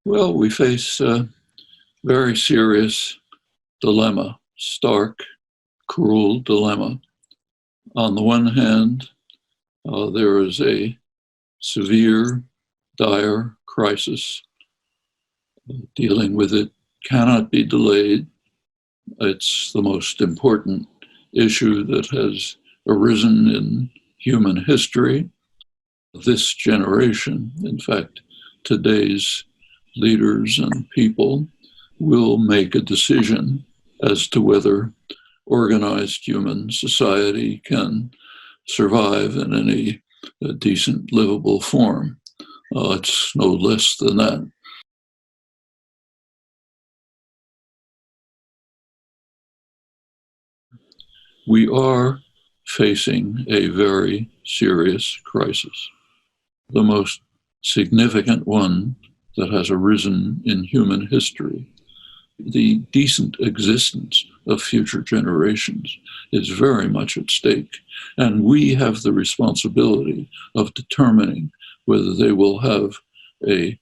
Well, we face a very serious dilemma, stark, cruel dilemma. On the one hand, there is a severe, dire crisis. Dealing with it cannot be delayed. It's the most important issue that has arisen in human history. This generation, in fact, today's leaders and people will make a decision as to whether organized human society can survive in any decent, livable form. It's no less than that. We are facing a very serious crisis, the most significant one that has arisen in human history. The decent existence of future generations is very much at stake, and we have the responsibility of determining whether they will have a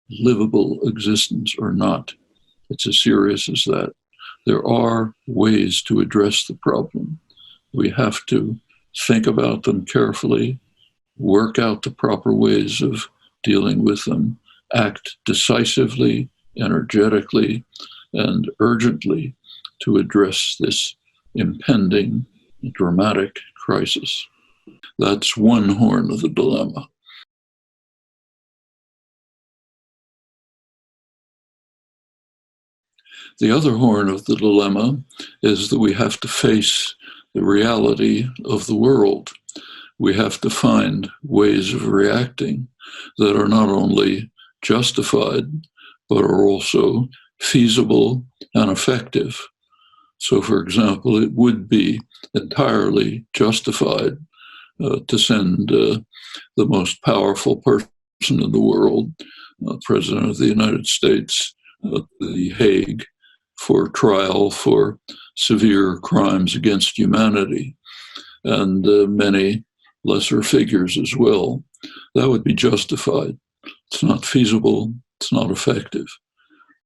livable existence or not. It's as serious as that. There are ways to address the problem. We have to think about them carefully, work out the proper ways of dealing with them, act decisively, energetically, and urgently to address this impending dramatic crisis. That's one horn of the dilemma. The other horn of the dilemma is that we have to face the reality of the world. We have to find ways of reacting that are not only justified, but are also feasible and effective. So, for example, it would be entirely justified to send the most powerful person in the world, President of the United States, to The Hague for trial for severe crimes against humanity, and many lesser figures as well. That would be justified. It's not feasible, it's not effective.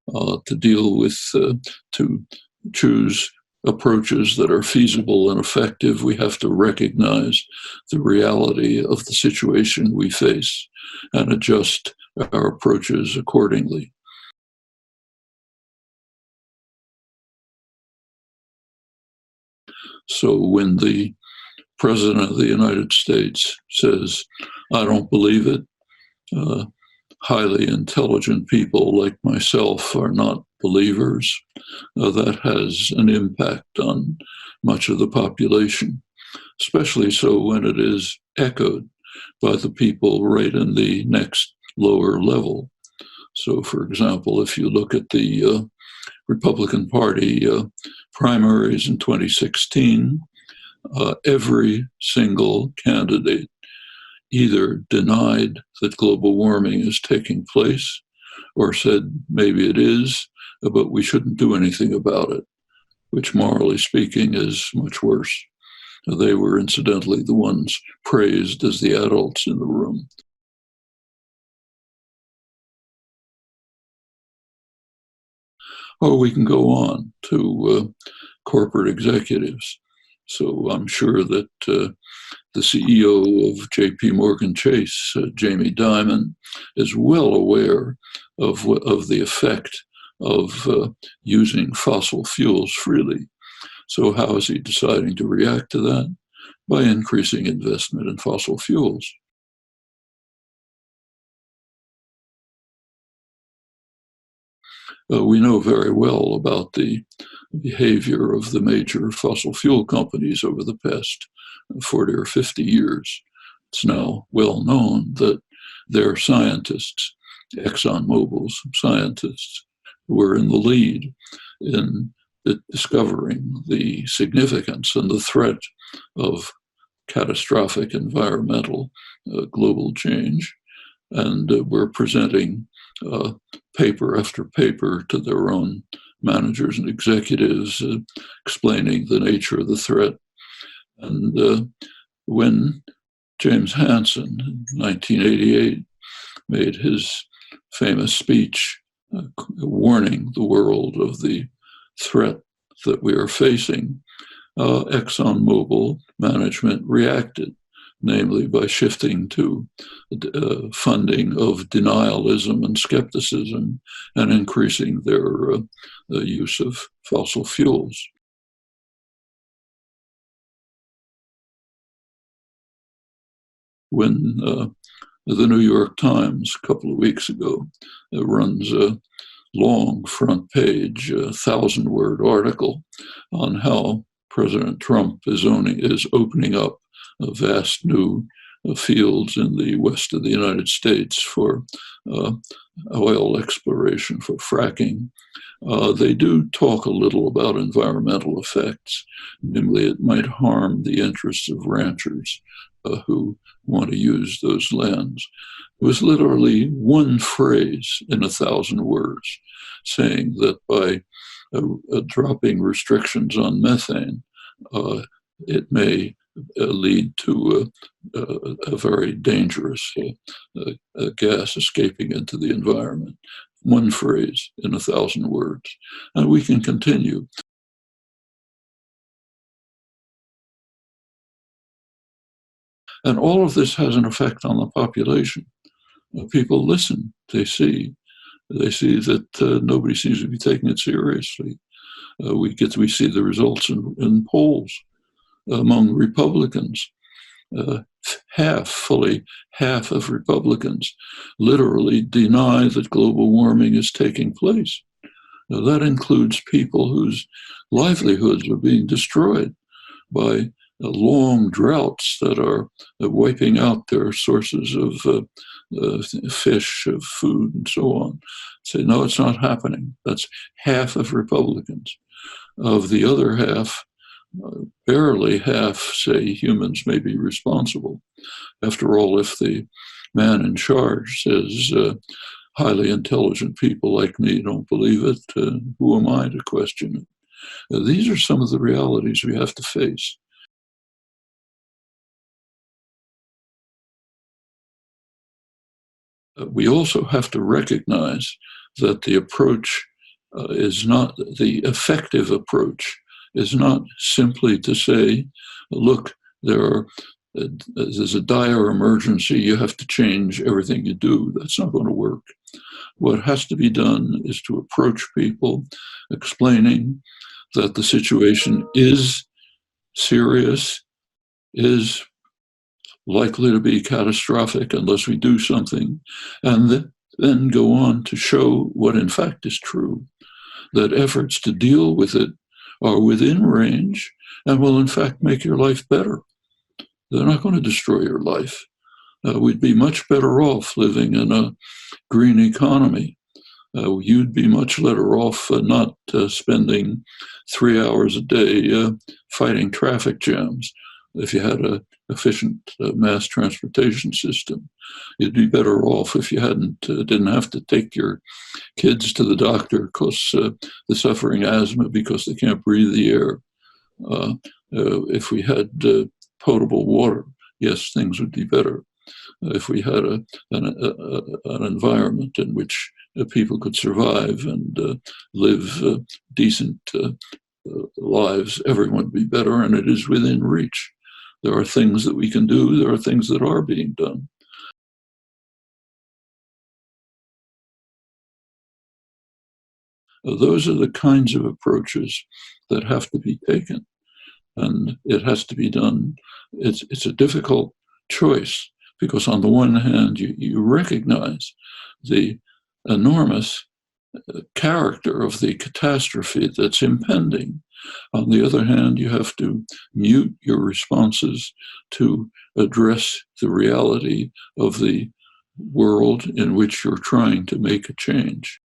To deal with, to choose approaches that are feasible and effective, we have to recognize the reality of the situation we face and adjust our approaches accordingly. So when the President of the United States says, I don't believe it, uh, highly intelligent people like myself are not believers, that has an impact on much of the population, especially so when it is echoed by the people right in the next lower level. So, for example, if you look at the Republican Party primaries in 2016, every single candidate either denied that global warming is taking place or said maybe it is, but we shouldn't do anything about it, which morally speaking is much worse. They were incidentally the ones praised as the adults in the room. Or we can go on to corporate executives. So I'm sure that the CEO of JP Morgan Chase, Jamie Dimon, is well aware of the effect of using fossil fuels freely. So how is he deciding to react to that? By increasing investment in fossil fuels. We know very well about the behavior of the major fossil fuel companies over the past 40 or 50 years. It's now well known that their scientists, ExxonMobil's scientists, were in the lead in discovering the significance and the threat of catastrophic environmental global change. And we're presenting uh, paper after paper to their own managers and executives, explaining the nature of the threat. And when James Hansen in 1988 made his famous speech warning the world of the threat that we are facing, ExxonMobil management reacted, namely by shifting to funding of denialism and skepticism and increasing their use of fossil fuels. When the New York Times a couple of weeks ago runs a long front page, 1,000-word article on how President Trump is opening up vast new fields in the west of the United States for oil exploration, for fracking. They do talk a little about environmental effects, namely it might harm the interests of ranchers who want to use those lands. It was literally one phrase in 1,000 words saying that by dropping restrictions on methane, it may lead to a very dangerous gas escaping into the environment. One phrase in 1,000 words. And we can continue. And all of this has an effect on the population. People listen, they see that nobody seems to be taking it seriously. We see the results in polls among Republicans. Fully half of Republicans literally deny that global warming is taking place. Now, that includes people whose livelihoods are being destroyed by long droughts that are wiping out their sources of fish, of food, and so on. Say, no, it's not happening. That's half of Republicans. Of the other half, barely half say humans may be responsible. After all, if the man in charge says highly intelligent people like me don't believe it, who am I to question it? These are some of the realities we have to face. We also have to recognize that the approach is not the effective approach, is not simply to say, look, there's a dire emergency, you have to change everything you do. That's not going to work. What has to be done is to approach people explaining that the situation is serious, is likely to be catastrophic unless we do something, and then go on to show what in fact is true, that efforts to deal with it are within range and will in fact make your life better. They're not going to destroy your life. We'd be much better off living in a green economy. You'd be much better off not spending 3 hours a day fighting traffic jams. If you had an efficient mass transportation system, you'd be better off if you didn't have to take your kids to the doctor because they're suffering asthma because they can't breathe the air. If we had potable water, yes, things would be better. If we had an environment in which people could survive and live decent lives, everyone would be better, and it is within reach. There are things that we can do. There are things that are being done. Those are the kinds of approaches that have to be taken, and it has to be done. It's a difficult choice because on the one hand, you recognize the enormous character of the catastrophe that's impending. On the other hand, you have to mute your responses to address the reality of the world in which you're trying to make a change.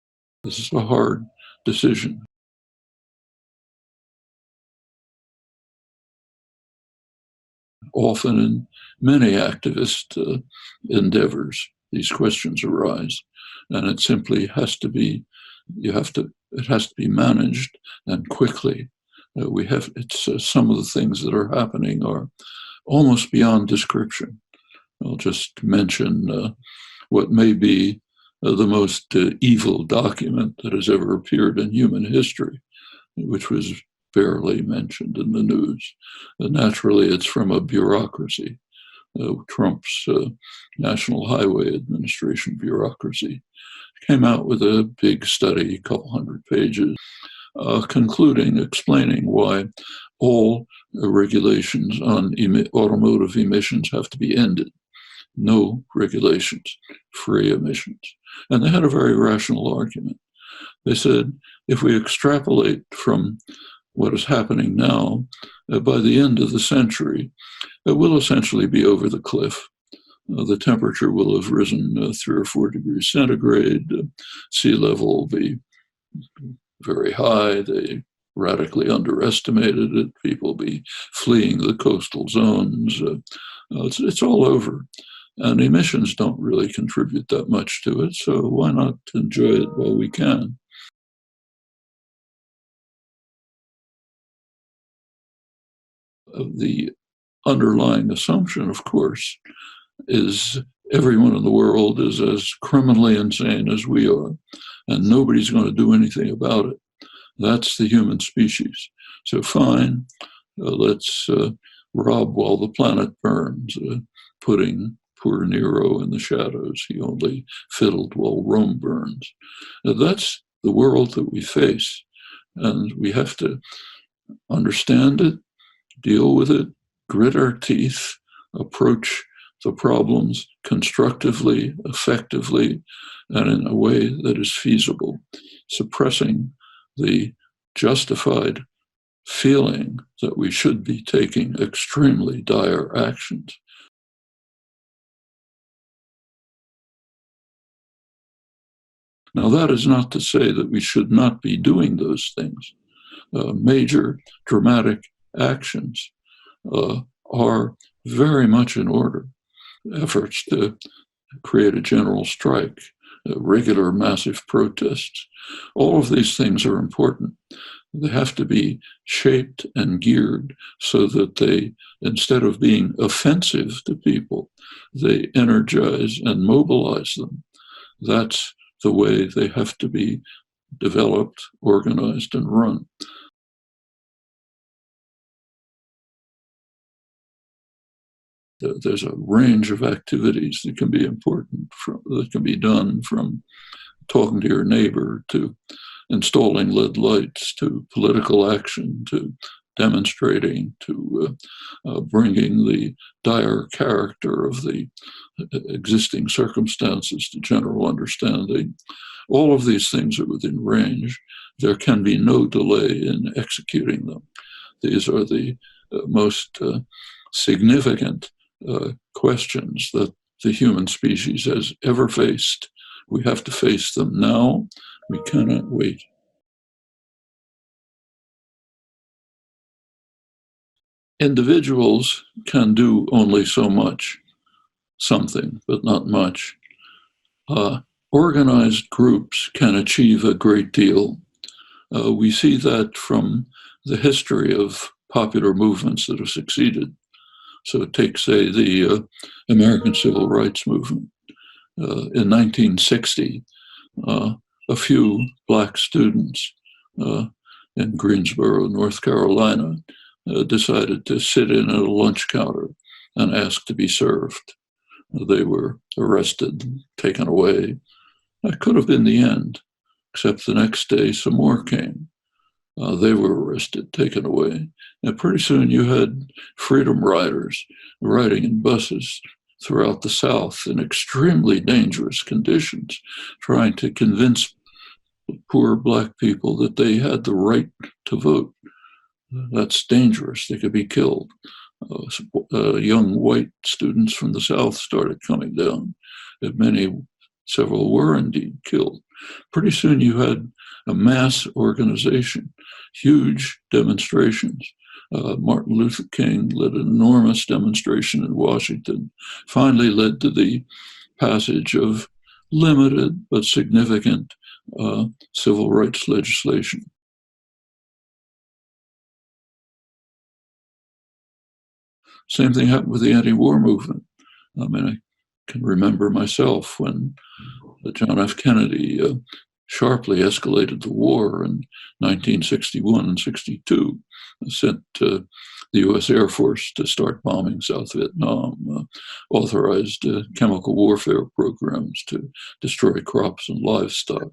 This is a hard decision. Often in many activist endeavors, these questions arise, and it simply has to be, it has to be managed and quickly. Some of the things that are happening are almost beyond description. I'll just mention what may be the most evil document that has ever appeared in human history, which was barely mentioned in the news. Naturally, it's from a bureaucracy, Trump's National Highway Administration bureaucracy. Came out with a big study, a couple hundred pages, explaining why all regulations on automotive emissions have to be ended. No regulations, free emissions. And they had a very rational argument. They said, if we extrapolate from what is happening now, by the end of the century, it will essentially be over the cliff. The temperature will have risen 3 or 4 degrees centigrade. Sea level will be very high. They radically underestimated it. People will be fleeing the coastal zones. It's all over. And emissions don't really contribute that much to it, so why not enjoy it while we can? The underlying assumption, of course, is everyone in the world is as criminally insane as we are, and nobody's going to do anything about it. That's the human species. So fine, let's rob while the planet burns, putting poor Nero in the shadows. He only fiddled while Rome burns. That's the world that we face, and we have to understand it, deal with it, grit our teeth, approach the problems constructively, effectively, and in a way that is feasible, suppressing the justified feeling that we should be taking extremely dire actions. Now, that is not to say that we should not be doing those things. Major dramatic actions are very much in order. Efforts to create a general strike, regular massive protests, all of these things are important. They have to be shaped and geared so that they, instead of being offensive to people, they energize and mobilize them. That's the way they have to be developed, organized, and run. There's a range of activities that can be important, that can be done, from talking to your neighbor to installing LED lights to political action to demonstrating to bringing the dire character of the existing circumstances to general understanding. All of these things are within range. There can be no delay in executing them. These are the most significant questions that the human species has ever faced. We have to face them now. We cannot wait. Individuals can do only so much, something, but not much. Organized groups can achieve a great deal. We see that from the history of popular movements that have succeeded. So take, say, the American Civil Rights Movement. In 1960, a few Black students in Greensboro, North Carolina, decided to sit in at a lunch counter and ask to be served. They were arrested, taken away. That could have been the end, except the next day some more came. They were arrested, taken away. And pretty soon you had freedom riders riding in buses throughout the South in extremely dangerous conditions, trying to convince poor Black people that they had the right to vote. That's dangerous. They could be killed. Young white students from the South started coming down. Several were indeed killed. Pretty soon you had a mass organization, huge demonstrations. Martin Luther King led an enormous demonstration in Washington, finally led to the passage of limited but significant civil rights legislation. Same thing happened with the anti-war movement. I mean, I can remember myself when John F. Kennedy sharply escalated the war in 1961 and 62, sent the U.S. Air Force to start bombing South Vietnam, authorized chemical warfare programs to destroy crops and livestock,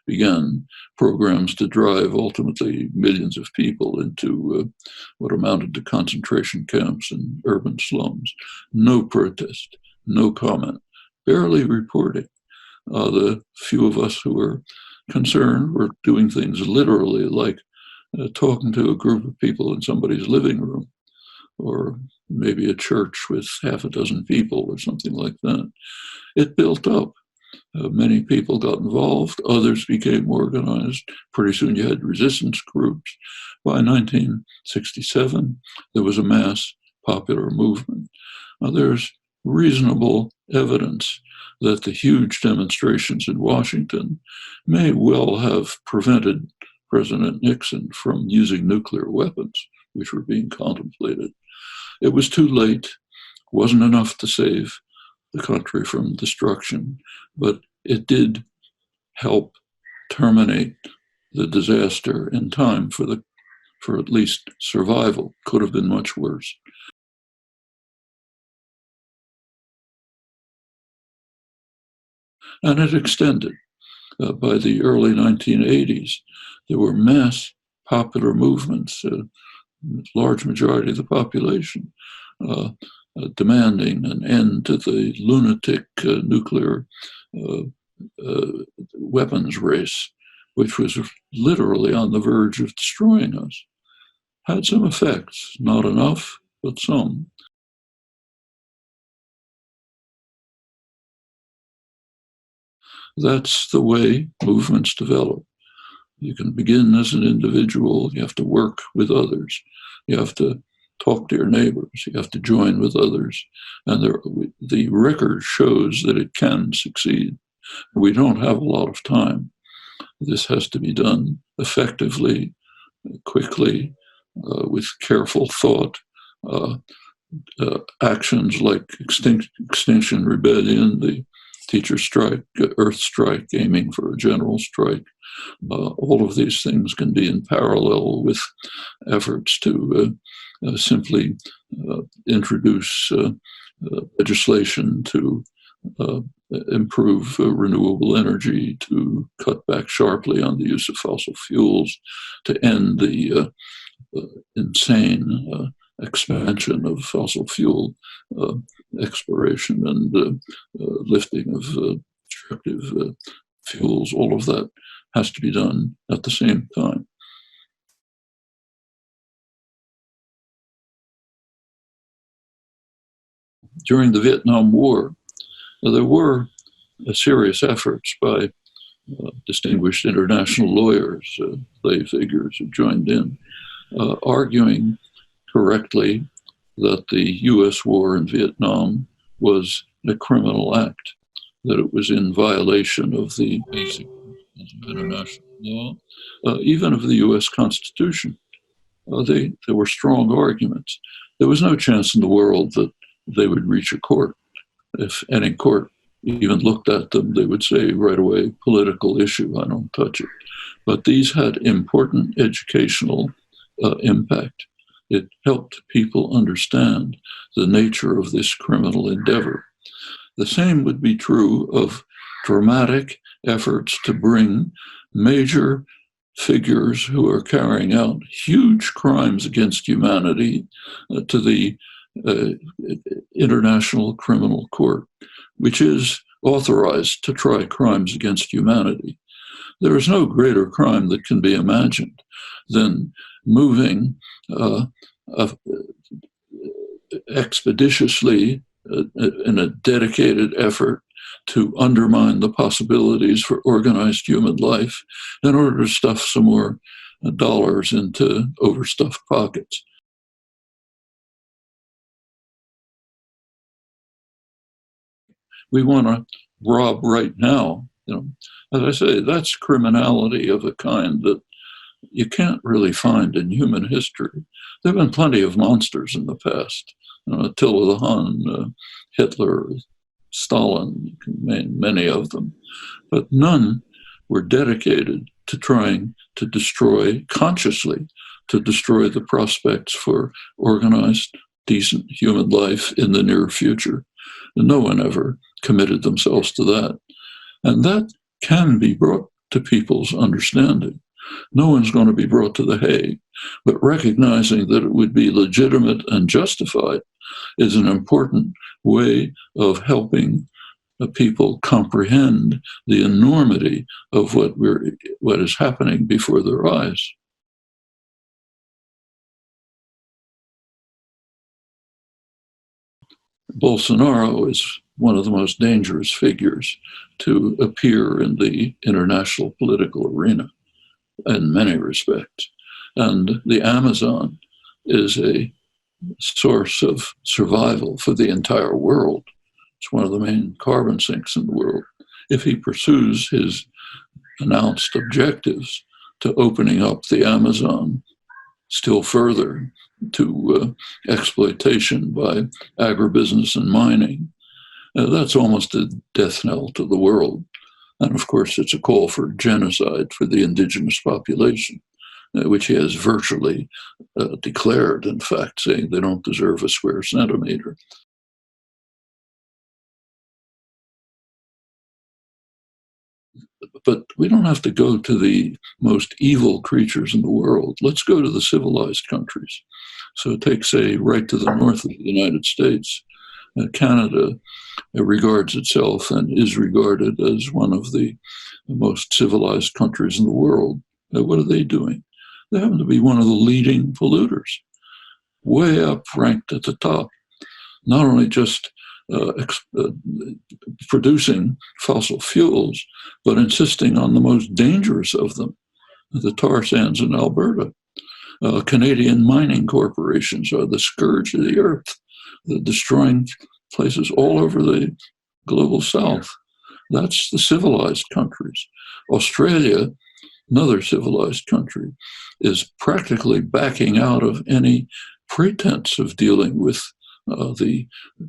began programs to drive ultimately millions of people into what amounted to concentration camps and urban slums. No protest, no comment, barely reporting. The few of us who were concerned were doing things literally, like talking to a group of people in somebody's living room, or maybe a church with half a dozen people or something like that. It built up. Many people got involved. Others became organized. Pretty soon you had resistance groups. By 1967, there was a mass popular movement. Now, there's reasonable evidence that the huge demonstrations in Washington may well have prevented President Nixon from using nuclear weapons, which were being contemplated. It was too late, wasn't enough to save the country from destruction, but it did help terminate the disaster in time for at least survival. Could have been much worse. And it extended. By the early 1980s, there were mass popular movements, large majority of the population, demanding an end to the lunatic nuclear weapons race, which was literally on the verge of destroying us. Had some effects, not enough, but some. That's the way movements develop. You can begin as an individual. You have to work with others. You have to talk to your neighbors. You have to join with others. And the record shows that it can succeed. We don't have a lot of time. This has to be done effectively, quickly, with careful thought. Actions like Extinction Rebellion, the teacher strike, earth strike, aiming for a general strike. All of these things can be in parallel with efforts to simply introduce legislation to improve renewable energy, to cut back sharply on the use of fossil fuels, to end the insane expansion of fossil fuel exploration and lifting of destructive fuels. All of that has to be done at the same time. During the Vietnam War, there were serious efforts by distinguished international lawyers, lay figures who joined in, arguing correctly that the US war in Vietnam was a criminal act, that it was in violation of the basic international law, even of the US Constitution. There were strong arguments. There was no chance in the world that they would reach a court. If any court even looked at them, they would say right away, political issue, I don't touch it. But these had important educational impact. It helped people understand the nature of this criminal endeavor. The same would be true of dramatic efforts to bring major figures who are carrying out huge crimes against humanity to the International Criminal Court, which is authorized to try crimes against humanity. There is no greater crime that can be imagined than moving expeditiously in a dedicated effort to undermine the possibilities for organized human life in order to stuff some more dollars into overstuffed pockets. We want to rob right now. As I say, that's criminality of a kind that you can't really find in human history. There have been plenty of monsters in the past. Attila the Hun, Hitler, Stalin, you can name many of them, but none were dedicated to trying to destroy, consciously, to destroy the prospects for organized, decent human life in the near future. And no one ever committed themselves to that. And that can be brought to people's understanding. No one's going to be brought to The Hague, but recognizing that it would be legitimate and justified is an important way of helping people comprehend the enormity of what is happening before their eyes. Bolsonaro is one of the most dangerous figures to appear in the international political arena in many respects. And the Amazon is a source of survival for the entire world. It's one of the main carbon sinks in the world. If he pursues his announced objectives to opening up the Amazon still further to exploitation by agribusiness and mining, that's almost a death knell to the world. And of course, it's a call for genocide for the indigenous population, which he has virtually declared, in fact, saying they don't deserve a square centimeter. But we don't have to go to the most evil creatures in the world. Let's go to the civilized countries. So take, say, right to the north of the United States. Canada regards itself and is regarded as one of the most civilized countries in the world. What are they doing? They happen to be one of the leading polluters, way up ranked at the top. Not only just producing fossil fuels, but insisting on the most dangerous of them, the tar sands in Alberta. Canadian mining corporations are the scourge of the earth, destroying places all over the global south. That's the civilized countries. Australia, another civilized country, is practically backing out of any pretense of dealing with the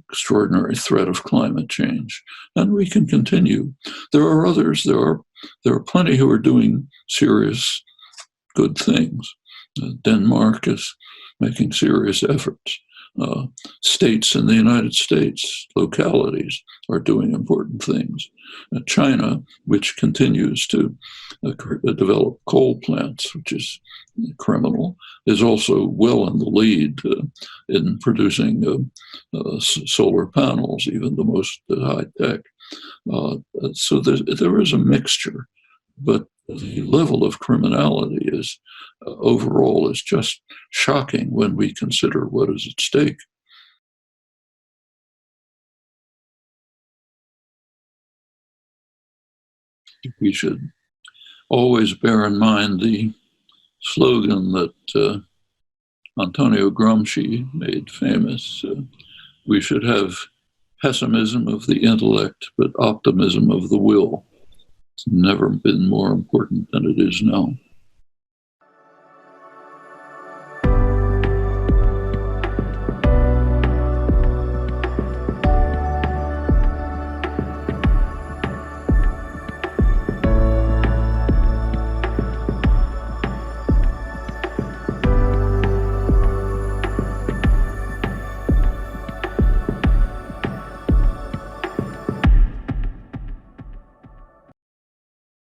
extraordinary threat of climate change. And we can continue. There are others. There are plenty who are doing serious, good things. Denmark is making serious efforts. States in the United States, localities, are doing important things. China, which continues to develop coal plants, which is criminal, is also well in the lead in producing solar panels, even the most high-tech. So there is a mixture, but the level of criminality is overall is just shocking when we consider what is at stake. We should always bear in mind the slogan that Antonio Gramsci made famous. We should have pessimism of the intellect, but optimism of the will. It's never been more important than it is now.